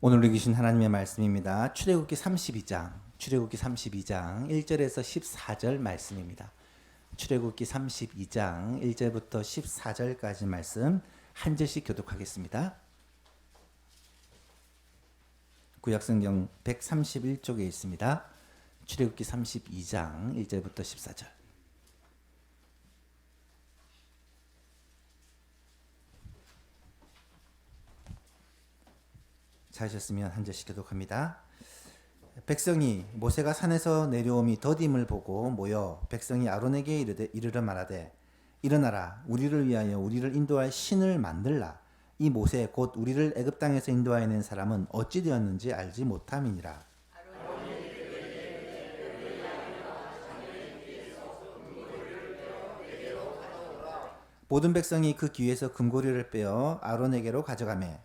오늘 읽으신 하나님의 말씀입니다. 출애굽기 32장 1절에서 14절 말씀입니다. 출애굽기 32장 1절부터 14절까지 말씀 한 절씩 교독하겠습니다. 구약성경 131쪽에 있습니다. 출애굽기 32장 1절부터 14절. 찾으셨으면 한 절씩 교독합니다. 백성이 모세가 산에서 내려옴이 더딤을 보고 모여 백성이 아론에게 이르러 말하되 일어나라 우리를 위하여 우리를 인도할 신을 만들라. 이 모세 곧 우리를 애굽 땅에서 인도하여 사람은 어찌 되었는지 알지 못함이니라. 모든 백성이 그 귀에서 금고리를 빼어 아론에게로 가져가매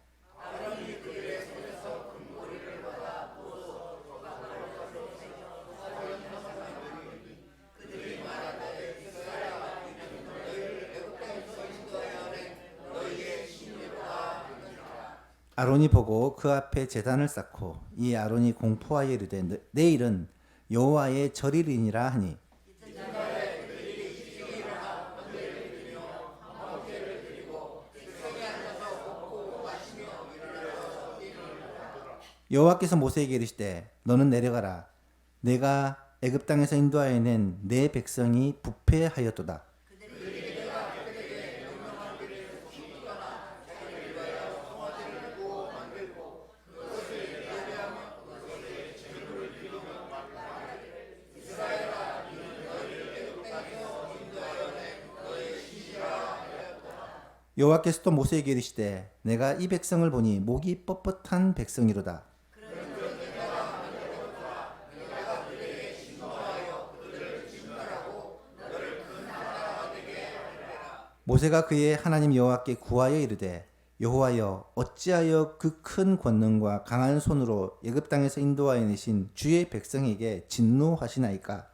아론이 보고 그 앞에 제단을 쌓고 이 아론이 공포하여 이르되 내일은 여호와의 절일이니라 하니 여호와께서 모세에게 이르시되 너는 내려가라 내가 애굽 땅에서 인도하여 낸 내 백성이 부패하였도다. 여호와께서 또 모세에게 이르시되 내가 이 백성을 보니 목이 뻣뻣한 백성이로다. 모세가 그의 하나님 여호와께 구하여 이르되 여호와여 어찌하여 그 큰 권능과 강한 손으로 애굽 땅에서 인도하여 내신 주의 백성에게 진노하시나이까.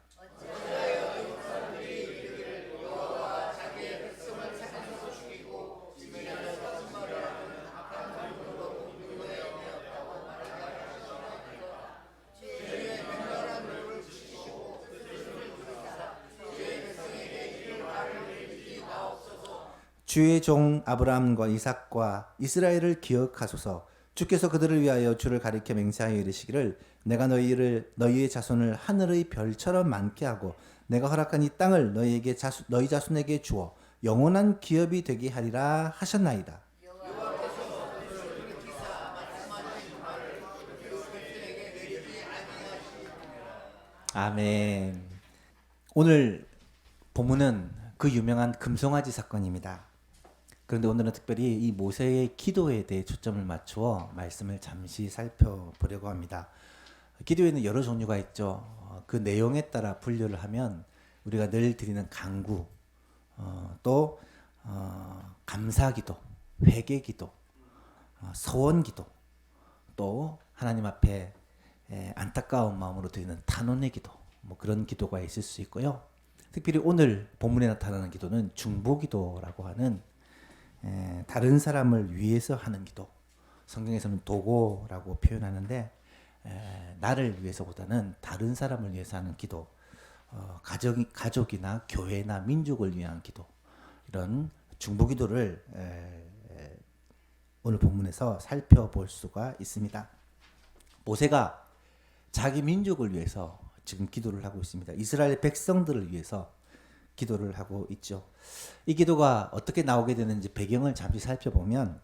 주의 종 아브라함과 이삭과 이스라엘을 기억하소서. 주께서 그들을 위하여 주를 가리켜 맹세하여 이르시기를 내가 너희의 자손을 하늘의 별처럼 많게 하고 내가 허락한 이 땅을 너희 자손에게 주어 영원한 기업이 되게 하리라 하셨나이다. 아멘. 오늘 본문은 그 유명한 금송아지 사건입니다. 그런데 오늘은 특별히 이 모세의 기도에 대해 초점을 맞추어 말씀을 잠시 살펴보려고 합니다. 기도에는 여러 종류가 있죠. 그 내용에 따라 분류를 하면 우리가 늘 드리는 간구, 또 감사기도, 회개기도, 서원기도, 또 하나님 앞에 안타까운 마음으로 드리는 탄원의 기도, 뭐 그런 기도가 있을 수 있고요. 특별히 오늘 본문에 나타나는 기도는 중보기도라고 하는 다른 사람을 위해서 하는 기도. 성경에서는 도고라고 표현하는데 나를 위해서보다는 다른 사람을 위해서 하는 기도. 가족이나 교회나 민족을 위한 기도. 이런 중보기도를 오늘 본문에서 살펴볼 수가 있습니다. 모세가 자기 민족을 위해서 지금 기도를 하고 있습니다. 이스라엘 백성들을 위해서 기도를 하고 있죠. 이 기도가 어떻게 나오게 되는지 배경을 잠시 살펴보면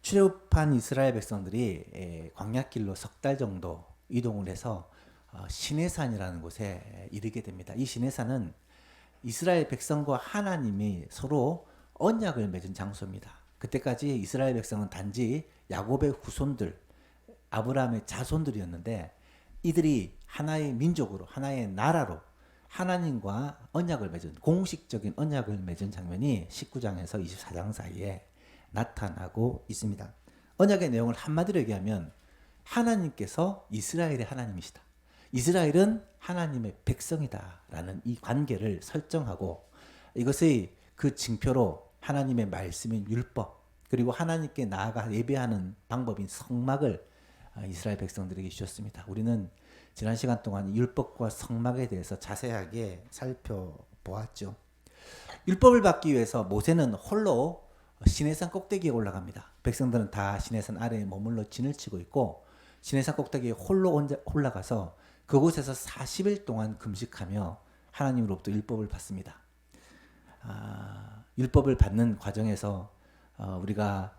출애굽한 이스라엘 백성들이 광야길로 석 달 정도 이동을 해서 시내산이라는 곳에 이르게 됩니다. 이 시내산은 이스라엘 백성과 하나님이 서로 언약을 맺은 장소입니다. 그때까지 이스라엘 백성은 단지 야곱의 후손들, 아브라함의 자손들이었는데 이들이 하나의 민족으로, 하나의 나라로 하나님과 언약을 맺은, 공식적인 언약을 맺은 장면이 19장에서 24장 사이에 나타나고 있습니다. 언약의 내용을 한마디로 얘기하면 하나님께서 이스라엘의 하나님이시다. 이스라엘은 하나님의 백성이다 라는 이 관계를 설정하고 이것의 그 징표로 하나님의 말씀인 율법 그리고 하나님께 나아가 예배하는 방법인 성막을 이스라엘 백성들에게 주셨습니다. 우리는 지난 시간 동안 율법과 성막에 대해서 자세하게 살펴보았죠. 율법을 받기 위해서 모세는 홀로 시내산 꼭대기에 올라갑니다. 백성들은 다 시내산 아래에 머물러 진을 치고 있고 시내산 꼭대기에 홀로 올라가서 그곳에서 40일 동안 금식하며 하나님으로부터 율법을 받습니다. 율법을 받는 과정에서 우리가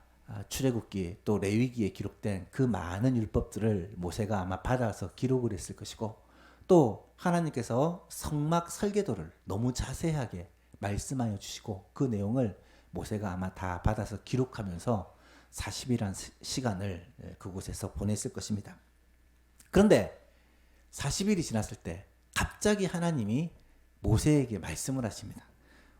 출애굽기 또 레위기에 기록된 그 많은 율법들을 모세가 아마 받아서 기록을 했을 것이고 또 하나님께서 성막 설계도를 너무 자세하게 말씀하여 주시고 그 내용을 모세가 아마 다 받아서 기록하면서 40일이라는 시간을 그곳에서 보냈을 것입니다. 그런데 40일이 지났을 때 갑자기 하나님이 모세에게 말씀을 하십니다.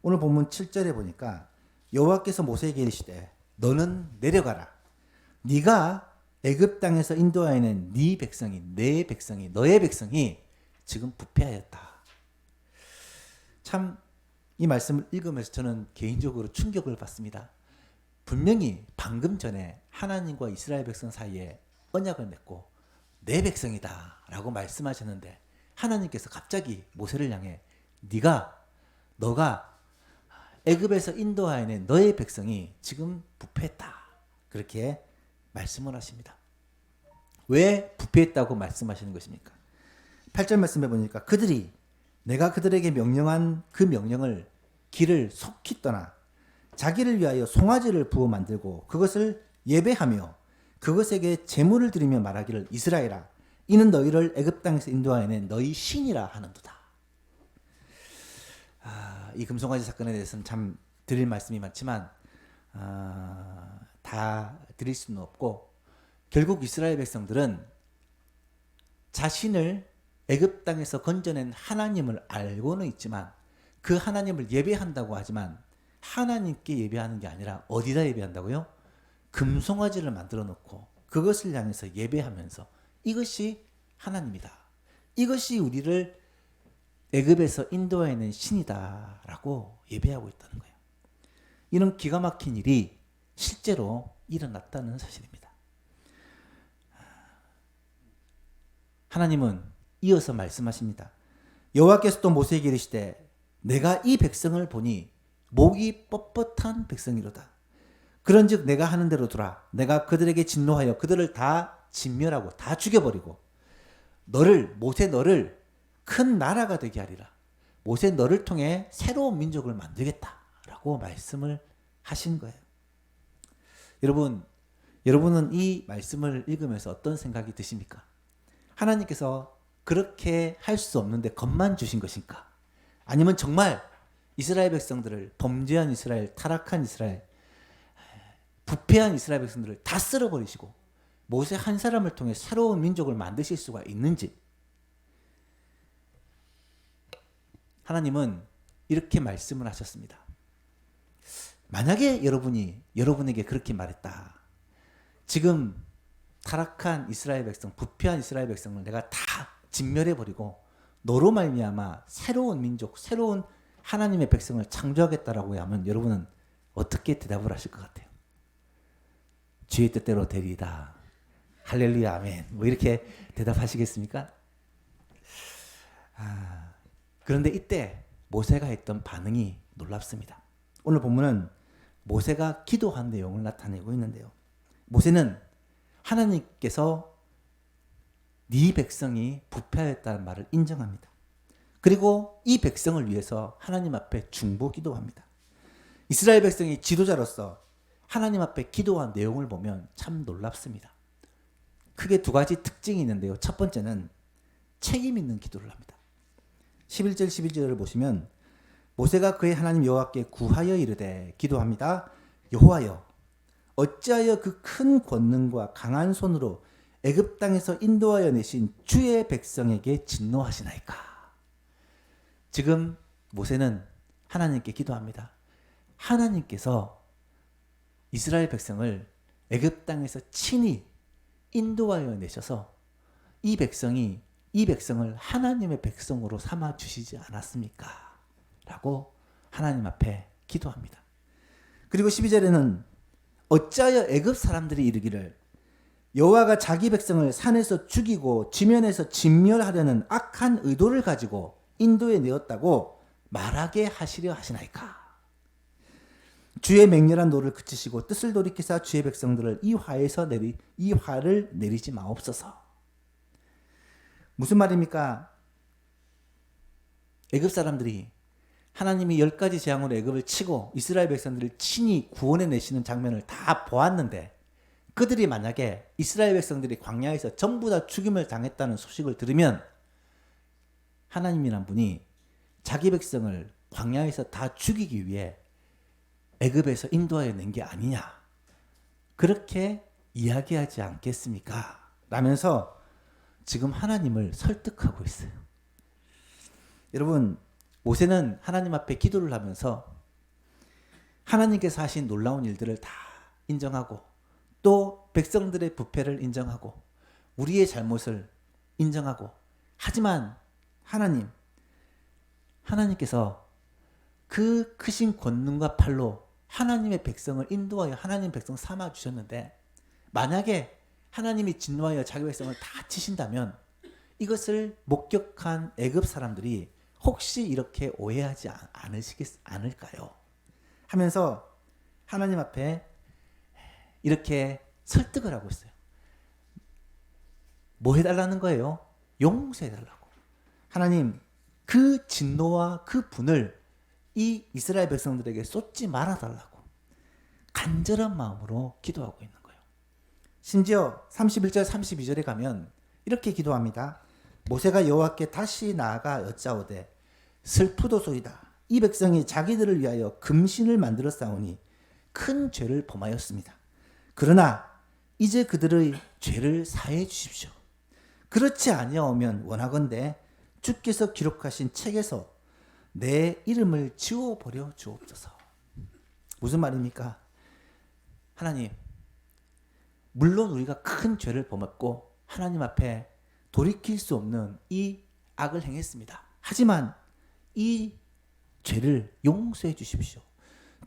오늘 본문 7절에 보니까 여호와께서 모세에게 이르시되 너는 내려가라. 네가 애굽 땅에서 인도하여 낸 네 백성이 내 백성이 너의 백성이 지금 부패하였다. 참 이 말씀을 읽으면서 저는 개인적으로 충격을 받습니다. 분명히 방금 전에 하나님과 이스라엘 백성 사이에 언약을 맺고 내 백성이다 라고 말씀하셨는데 하나님께서 갑자기 모세를 향해 너가 애굽에서 인도하여 낸 너의 백성이 지금 부패했다 그렇게 말씀을 하십니다. 왜 부패했다고 말씀하시는 것입니까? 8절 말씀해 보니까 그들이 내가 그들에게 명령한 그 명령을 길을 속히 떠나 자기를 위하여 송아지를 부어 만들고 그것을 예배하며 그것에게 제물을 드리며 말하기를 이스라엘아 이는 너희를 애굽 땅에서 인도하여 낸 너희 신이라 하는도다. 이 금송아지 사건에 대해서는 참 드릴 말씀이 많지만 다 드릴 수는 없고 결국 이스라엘 백성들은 자신을 애굽 땅에서 건져낸 하나님을 알고는 있지만 그 하나님을 예배한다고 하지만 하나님께 예배하는 게 아니라 어디다 예배한다고요? 금송아지를 만들어 놓고 그것을 향해서 예배하면서 이것이 하나님이다. 이것이 우리를 애굽에서 인도하여낸 신이다라고 예배하고 있다는 거예요. 이런 기가 막힌 일이 실제로 일어났다는 사실입니다. 하나님은 이어서 말씀하십니다. 여호와께서 또 모세에게 이르시되 내가 이 백성을 보니 목이 뻣뻣한 백성이로다. 그런즉 내가 하는 대로 두라. 내가 그들에게 진노하여 그들을 다 진멸하고 다 죽여버리고 모세 너를 큰 나라가 되게 하리라. 모세 너를 통해 새로운 민족을 만들겠다라고 말씀을 하신 거예요. 여러분은 이 말씀을 읽으면서 어떤 생각이 드십니까? 하나님께서 그렇게 할 수 없는데 겁만 주신 것인가? 아니면 정말 이스라엘 백성들을 범죄한 이스라엘, 타락한 이스라엘, 부패한 이스라엘 백성들을 다 쓸어버리시고 모세 한 사람을 통해 새로운 민족을 만드실 수가 있는지 하나님은 이렇게 말씀을 하셨습니다. 만약에 여러분에게 그렇게 말했다. 지금 타락한 이스라엘 백성, 부패한 이스라엘 백성을 내가 다 진멸해버리고 너로 말미암아 새로운 민족, 새로운 하나님의 백성을 창조하겠다라고 하면 여러분은 어떻게 대답을 하실 것 같아요? 주의 뜻대로 되리이다. 할렐루야 아멘. 뭐 이렇게 대답하시겠습니까? 그런데 이때 모세가 했던 반응이 놀랍습니다. 오늘 본문은 모세가 기도한 내용을 나타내고 있는데요. 모세는 하나님께서 네 백성이 부패하였다는 말을 인정합니다. 그리고 이 백성을 위해서 하나님 앞에 중보 기도합니다. 이스라엘 백성이 지도자로서 하나님 앞에 기도한 내용을 보면 참 놀랍습니다. 크게 두 가지 특징이 있는데요. 첫 번째는 책임 있는 기도를 합니다. 11절 12절을 보시면 모세가 그의 하나님 여호와께 구하여 이르되 기도합니다. 여호와여 어찌하여 그 큰 권능과 강한 손으로 애굽 땅에서 인도하여 내신 주의 백성에게 진노하시나이까. 지금 모세는 하나님께 기도합니다. 하나님께서 이스라엘 백성을 애굽 땅에서 친히 인도하여 내셔서 이 백성을 하나님의 백성으로 삼아 주시지 않았습니까? 라고 하나님 앞에 기도합니다. 그리고 12절에는 어찌하여 애굽 사람들이 이르기를 여호와가 자기 백성을 산에서 죽이고 지면에서 진멸하려는 악한 의도를 가지고 인도에 내었다고 말하게 하시려 하시나이까. 주의 맹렬한 노를 그치시고 뜻을 돌이키사 주의 백성들을 이 화를 내리지 마옵소서. 무슨 말입니까? 애굽 사람들이 하나님이 10가지 재앙으로 애굽을 치고 이스라엘 백성들을 친히 구원해 내시는 장면을 다 보았는데, 그들이 만약에 이스라엘 백성들이 광야에서 전부 다 죽임을 당했다는 소식을 들으면 하나님이란 분이 자기 백성을 광야에서 다 죽이기 위해 애굽에서 인도하여 낸 게 아니냐, 그렇게 이야기하지 않겠습니까? 라면서 지금 하나님을 설득하고 있어요. 여러분, 모세는 하나님 앞에 기도를 하면서 하나님께서 하신 놀라운 일들을 다 인정하고 또 백성들의 부패를 인정하고 우리의 잘못을 인정하고, 하지만 하나님께서 그 크신 권능과 팔로 하나님의 백성을 인도하여 하나님 백성 삼아 주셨는데, 만약에 하나님이 진노하여 자기 백성을 다 치신다면 이것을 목격한 애굽 사람들이 혹시 이렇게 오해하지 않을까요? 하면서 하나님 앞에 이렇게 설득을 하고 있어요. 뭐 해달라는 거예요? 용서해달라고. 하나님, 그 진노와 그 분을 이 이스라엘 백성들에게 쏟지 말아달라고 간절한 마음으로 기도하고 있는 거예요. 심지어 31절 32절에 가면 이렇게 기도합니다. 모세가 여호와께 다시 나아가 여짜오되 슬프도소이다. 이 백성이 자기들을 위하여 금신을 만들어 싸우니 큰 죄를 범하였습니다. 그러나 이제 그들의 죄를 사해 주십시오. 그렇지 아니하오면 원하건대 주께서 기록하신 책에서 내 이름을 지워버려 주옵소서. 무슨 말입니까? 하나님, 물론 우리가 큰 죄를 범했고 하나님 앞에 돌이킬 수 없는 이 악을 행했습니다. 하지만 이 죄를 용서해 주십시오.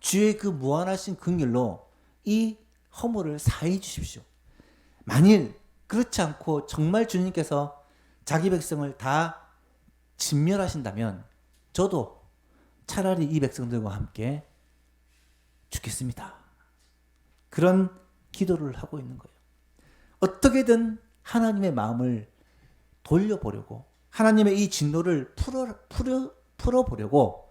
주의 그 무한하신 긍휼로 이 허물을 사해 주십시오. 만일 그렇지 않고 정말 주님께서 자기 백성을 다 진멸하신다면 저도 차라리 이 백성들과 함께 죽겠습니다. 그런 기도를 하고 있는 거예요. 어떻게든 하나님의 마음을 돌려보려고, 하나님의 이 진노를 풀어보려고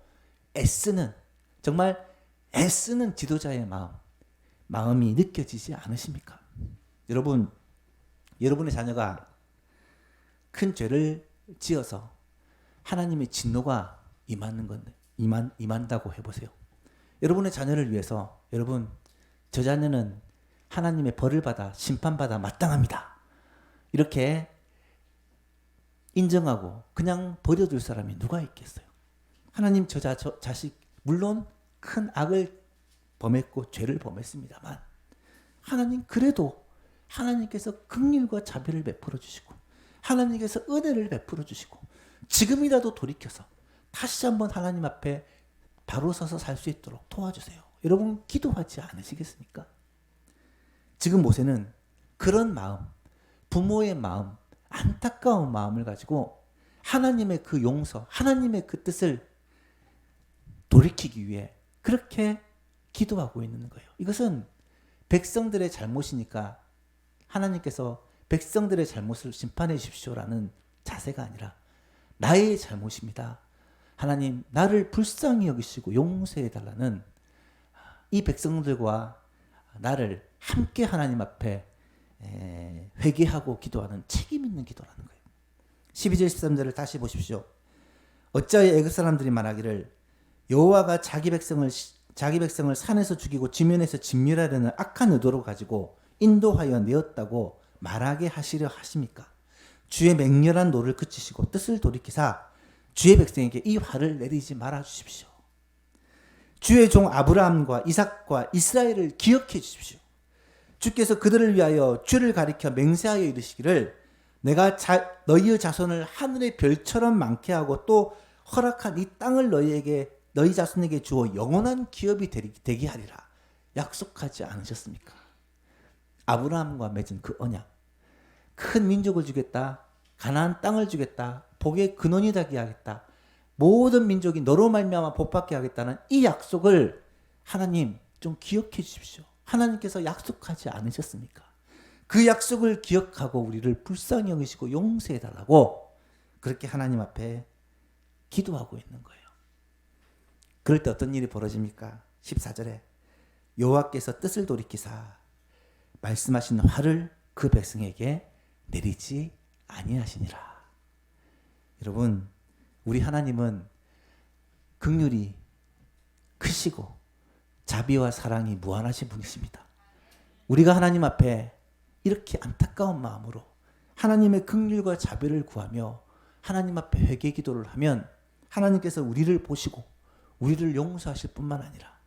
정말 애쓰는 지도자의 마음이 느껴지지 않으십니까? 여러분의 자녀가 큰 죄를 지어서 하나님의 진노가 임한다고 해보세요. 여러분의 자녀를 위해서, 여러분, 저 자녀는 하나님의 벌을 받아 심판받아 마땅합니다, 이렇게 인정하고 그냥 버려둘 사람이 누가 있겠어요? 하나님, 저 자식 물론 큰 악을 범했고 죄를 범했습니다만 하나님, 그래도 하나님께서 긍휼과 자비를 베풀어 주시고 하나님께서 은혜를 베풀어 주시고 지금이라도 돌이켜서 다시 한번 하나님 앞에 바로 서서 살 수 있도록 도와주세요. 여러분, 기도하지 않으시겠습니까? 지금 모세는 그런 마음, 부모의 마음, 안타까운 마음을 가지고 하나님의 그 용서, 하나님의 그 뜻을 돌이키기 위해 그렇게 기도하고 있는 거예요. 이것은 백성들의 잘못이니까 하나님께서 백성들의 잘못을 심판해 주십시오라는 자세가 아니라 나의 잘못입니다, 하나님 나를 불쌍히 여기시고 용서해 달라는 이 백성들과 나를 함께 하나님 앞에 회개하고 기도하는 책임 있는 기도라는 거예요. 12절 13절을 다시 보십시오. 어찌하여 애굽 사람들이 말하기를 여호와가 자기 백성을 산에서 죽이고 지면에서 진멸하려는 악한 의도로 가지고 인도하여 내었다고 말하게 하시려 하십니까? 주의 맹렬한 노를 그치시고 뜻을 돌이키사 주의 백성에게 이 화를 내리지 말아 주십시오. 주의 종 아브라함과 이삭과 이스라엘을 기억해 주십시오. 주께서 그들을 위하여 주를 가리켜 맹세하여 이르시기를 내가 너희의 자손을 하늘의 별처럼 많게 하고 또 허락한 이 땅을 너희 자손에게 주어 영원한 기업이 되게 하리라 약속하지 않으셨습니까? 아브라함과 맺은 그 언약, 큰 민족을 주겠다, 가나안 땅을 주겠다, 복의 근원이 되게 하겠다, 모든 민족이 너로 말미암아 복받게 하겠다는 이 약속을 하나님 좀 기억해 주십시오. 하나님께서 약속하지 않으셨습니까? 그 약속을 기억하고 우리를 불쌍히 여기시고 용서해 달라고 그렇게 하나님 앞에 기도하고 있는 거예요. 그럴 때 어떤 일이 벌어집니까? 14절에 여호와께서 뜻을 돌이키사 말씀하신 화를 그 백성에게 내리지 아니하시니라. 여러분, 우리 하나님은 긍휼이 크시고 자비와 사랑이 무한하신 분이십니다. 우리가 하나님 앞에 이렇게 안타까운 마음으로 하나님의 긍휼과 자비를 구하며 하나님 앞에 회개 기도를 하면 하나님께서 우리를 보시고 우리를 용서하실 뿐만 아니라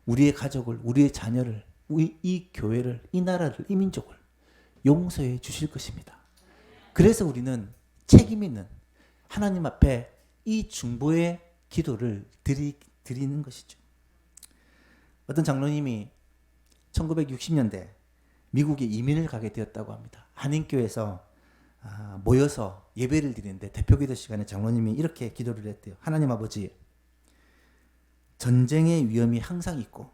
우리의 가족을, 우리의 자녀를, 이 교회를, 이 나라를, 이 민족을 용서해 주실 것입니다. 그래서 우리는 책임 있는 하나님 앞에 이 중보의 기도를 드리는 것이죠. 어떤 장로님이 1960년대 미국에 이민을 가게 되었다고 합니다. 한인교회에서 모여서 예배를 드리는데 대표 기도 시간에 장로님이 이렇게 기도를 했대요. 하나님 아버지, 전쟁의 위험이 항상 있고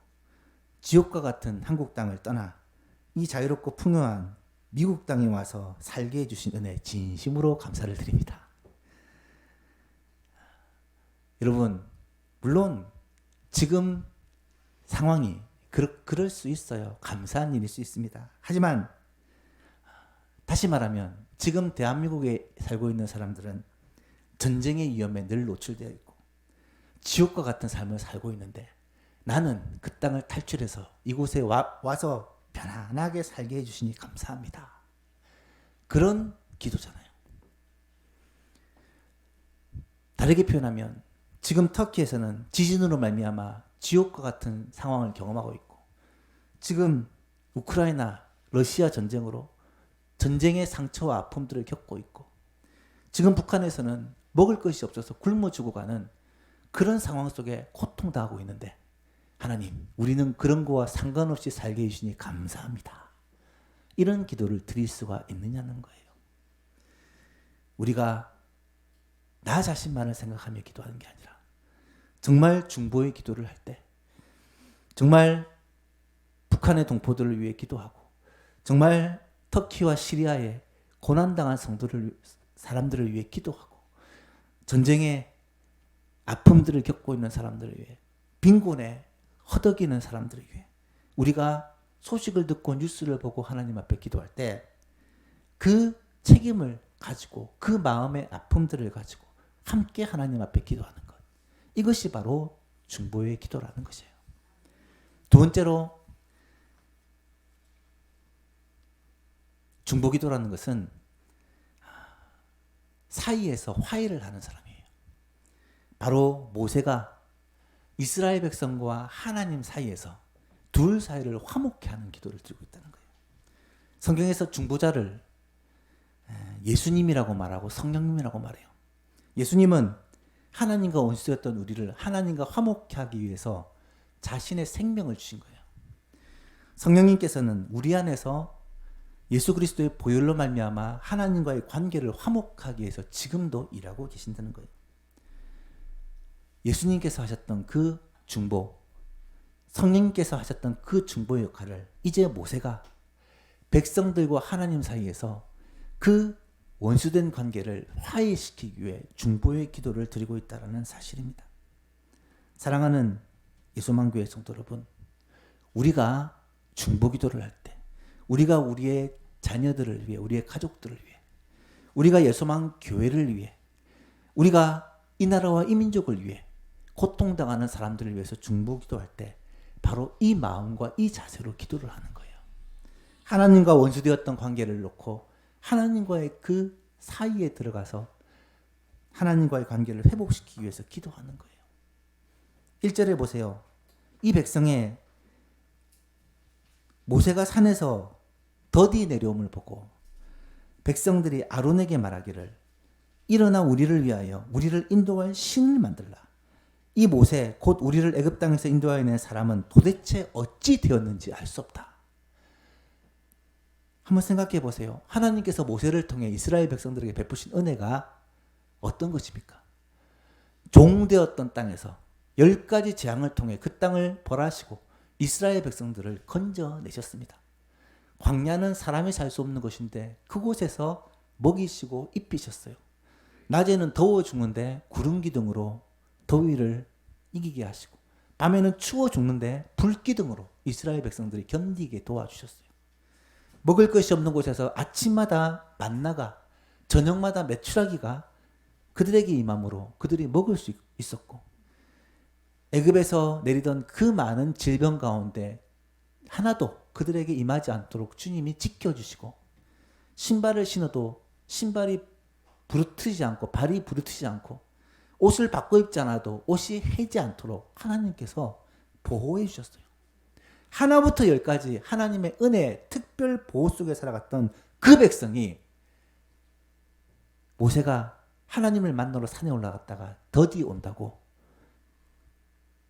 지옥과 같은 한국 땅을 떠나 이 자유롭고 풍요한 미국 땅에 와서 살게 해주신 은혜 진심으로 감사를 드립니다. 여러분, 물론 지금 상황이 그럴 수 있어요. 감사한 일일 수 있습니다. 하지만 다시 말하면 지금 대한민국에 살고 있는 사람들은 전쟁의 위험에 늘 노출되어 있고 지옥과 같은 삶을 살고 있는데 나는 그 땅을 탈출해서 이곳에 와서 편안하게 살게 해주시니 감사합니다. 그런 기도잖아요. 다르게 표현하면 지금 터키에서는 지진으로 말미암아 지옥과 같은 상황을 경험하고 있고 지금 우크라이나, 러시아 전쟁으로 전쟁의 상처와 아픔들을 겪고 있고 지금 북한에서는 먹을 것이 없어서 굶어 죽어가는 그런 상황 속에 고통당하고 있는데 하나님, 우리는 그런 거와 상관없이 살게 해주시니 감사합니다. 이런 기도를 드릴 수가 있느냐는 거예요. 우리가 나 자신만을 생각하며 기도하는 게 아니라 정말 중보의 기도를 할 때 정말 북한의 동포들을 위해 기도하고 정말 터키와 시리아의 고난당한 사람들을 위해 기도하고 전쟁의 아픔들을 겪고 있는 사람들을 위해 빈곤에 허덕이는 사람들을 위해 우리가 소식을 듣고 뉴스를 보고 하나님 앞에 기도할 때 그 책임을 가지고 그 마음의 아픔들을 가지고 함께 하나님 앞에 기도하는 것. 이것이 바로 중보의 기도라는 것이에요. 두 번째로 중보 기도라는 것은 사이에서 화해를 하는 사람이에요. 바로 모세가 이스라엘 백성과 하나님 사이에서 둘 사이를 화목케 하는 기도를 드리고 있다는 거예요. 성경에서 중보자를 예수님이라고 말하고 성령님이라고 말해요. 예수님은 하나님과 원수였던 우리를 하나님과 화목케 하기 위해서 자신의 생명을 주신 거예요. 성령님께서는 우리 안에서 예수 그리스도의 보혈로 말미암아 하나님과의 관계를 화목하기 위해서 지금도 일하고 계신다는 거예요. 예수님께서 하셨던 그 중보, 성령님께서 하셨던 그 중보의 역할을 이제 모세가 백성들과 하나님 사이에서 그 원수된 관계를 화해시키기 위해 중보의 기도를 드리고 있다는 사실입니다. 사랑하는 예수만교회 성도 여러분, 우리가 중보 기도를 할 때 우리가 우리의 자녀들을 위해, 우리의 가족들을 위해, 우리가 예수만 교회를 위해, 우리가 이 나라와 이 민족을 위해 고통당하는 사람들을 위해서 중보 기도할 때 바로 이 마음과 이 자세로 기도를 하는 거예요. 하나님과 원수되었던 관계를 놓고 하나님과의 그 사이에 들어가서 하나님과의 관계를 회복시키기 위해서 기도하는 거예요. 1절에 보세요. 이 백성의 모세가 산에서 더디 내려옴을 보고 백성들이 아론에게 말하기를 일어나 우리를 위하여 우리를 인도할 신을 만들라. 이 모세 곧 우리를 애굽 땅에서 인도하여 낸 사람은 도대체 어찌 되었는지 알 수 없다. 한번 생각해 보세요. 하나님께서 모세를 통해 이스라엘 백성들에게 베푸신 은혜가 어떤 것입니까? 종되었던 땅에서 10가지 재앙을 통해 그 땅을 벌하시고 이스라엘 백성들을 건져내셨습니다. 광야는 사람이 살 수 없는 곳인데 그곳에서 먹이시고 입히셨어요. 낮에는 더워 죽는데 구름 기둥으로 더위를 이기게 하시고, 밤에는 추워 죽는데 불 기둥으로 이스라엘 백성들이 견디게 도와주셨어요. 먹을 것이 없는 곳에서 아침마다 만나가, 저녁마다 메추라기가 그들에게 임함으로 그들이 먹을 수 있었고, 애굽에서 내리던 그 많은 질병 가운데 하나도 그들에게 임하지 않도록 주님이 지켜주시고, 신발을 신어도 신발이 부르트지 않고 발이 부르트지 않고, 옷을 바꿔 입지 않아도 옷이 해지 않도록 하나님께서 보호해 주셨어요. 하나부터 10까지 하나님의 은혜 특별 보호 속에 살아갔던 그 백성이, 모세가 하나님을 만나러 산에 올라갔다가 더디 온다고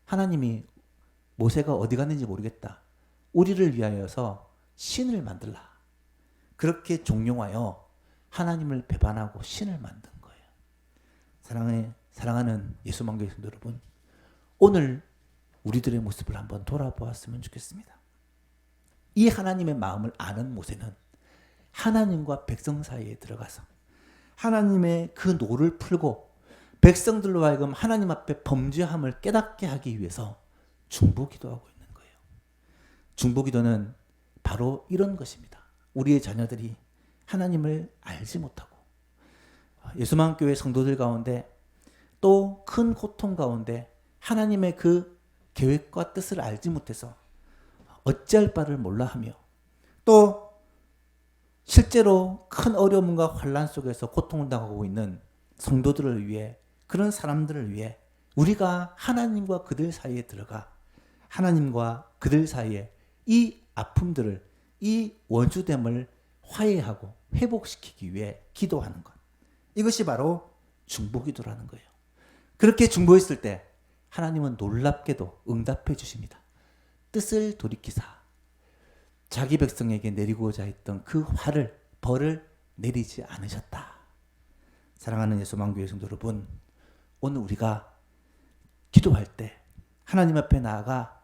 하나님이 모세가 어디 갔는지 모르겠다, 우리를 위하여서 신을 만들라, 그렇게 종용하여 하나님을 배반하고 신을 만든 거예요. 사랑하는 예수만교회 성도 여러분, 오늘 우리들의 모습을 한번 돌아보았으면 좋겠습니다. 이 하나님의 마음을 아는 모세는 하나님과 백성 사이에 들어가서 하나님의 그 노를 풀고 백성들로 하여금 하나님 앞에 범죄함을 깨닫게 하기 위해서 중보기도하고 있는 거예요. 중보기도는 바로 이런 것입니다. 우리의 자녀들이 하나님을 알지 못하고 예수만교회 성도들 가운데 또 큰 고통 가운데 하나님의 그 계획과 뜻을 알지 못해서 어찌할 바를 몰라하며, 또 실제로 큰 어려움과 환난 속에서 고통을 당하고 있는 성도들을 위해, 그런 사람들을 위해 우리가 하나님과 그들 사이에 들어가 하나님과 그들 사이에 이 아픔들을, 이 원수됨을 화해하고 회복시키기 위해 기도하는 것, 이것이 바로 중보기도라는 거예요. 그렇게 중보했을 때 하나님은 놀랍게도 응답해 주십니다. 뜻을 돌이키사 자기 백성에게 내리고자 했던 그 벌을 내리지 않으셨다. 사랑하는 예수만교회 성도 여러분, 오늘 우리가 기도할 때 하나님 앞에 나아가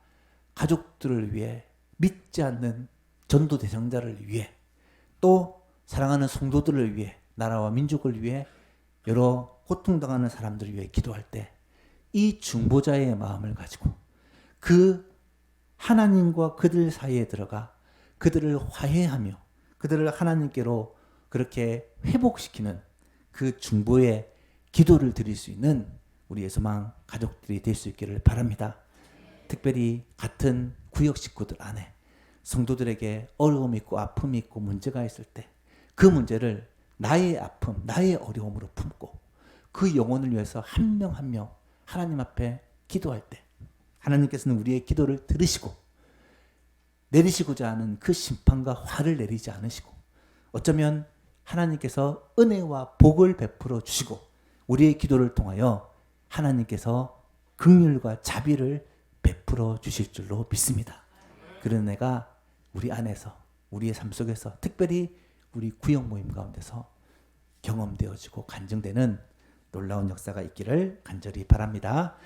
가족들을 위해, 믿지 않는 전도 대상자를 위해, 또 사랑하는 성도들을 위해, 나라와 민족을 위해, 여러 고통당하는 사람들을 위해 기도할 때 이 중보자의 마음을 가지고 그 하나님과 그들 사이에 들어가 그들을 화해하며 그들을 하나님께로 그렇게 회복시키는 그 중보의 기도를 드릴 수 있는 우리 예수망 가족들이 될 수 있기를 바랍니다. 특별히 같은 구역 식구들 안에 성도들에게 어려움이 있고 아픔이 있고 문제가 있을 때 그 문제를 나의 아픔, 나의 어려움으로 품고 그 영혼을 위해서 한 명 한 명 하나님 앞에 기도할 때 하나님께서는 우리의 기도를 들으시고 내리시고자 하는 그 심판과 화를 내리지 않으시고, 어쩌면 하나님께서 은혜와 복을 베풀어 주시고 우리의 기도를 통하여 하나님께서 긍휼과 자비를 베풀어 주실 줄로 믿습니다. 그런 은혜가 우리 안에서, 우리의 삶 속에서, 특별히 우리 구역 모임 가운데서 경험되어지고 간증되는 놀라운 역사가 있기를 간절히 바랍니다.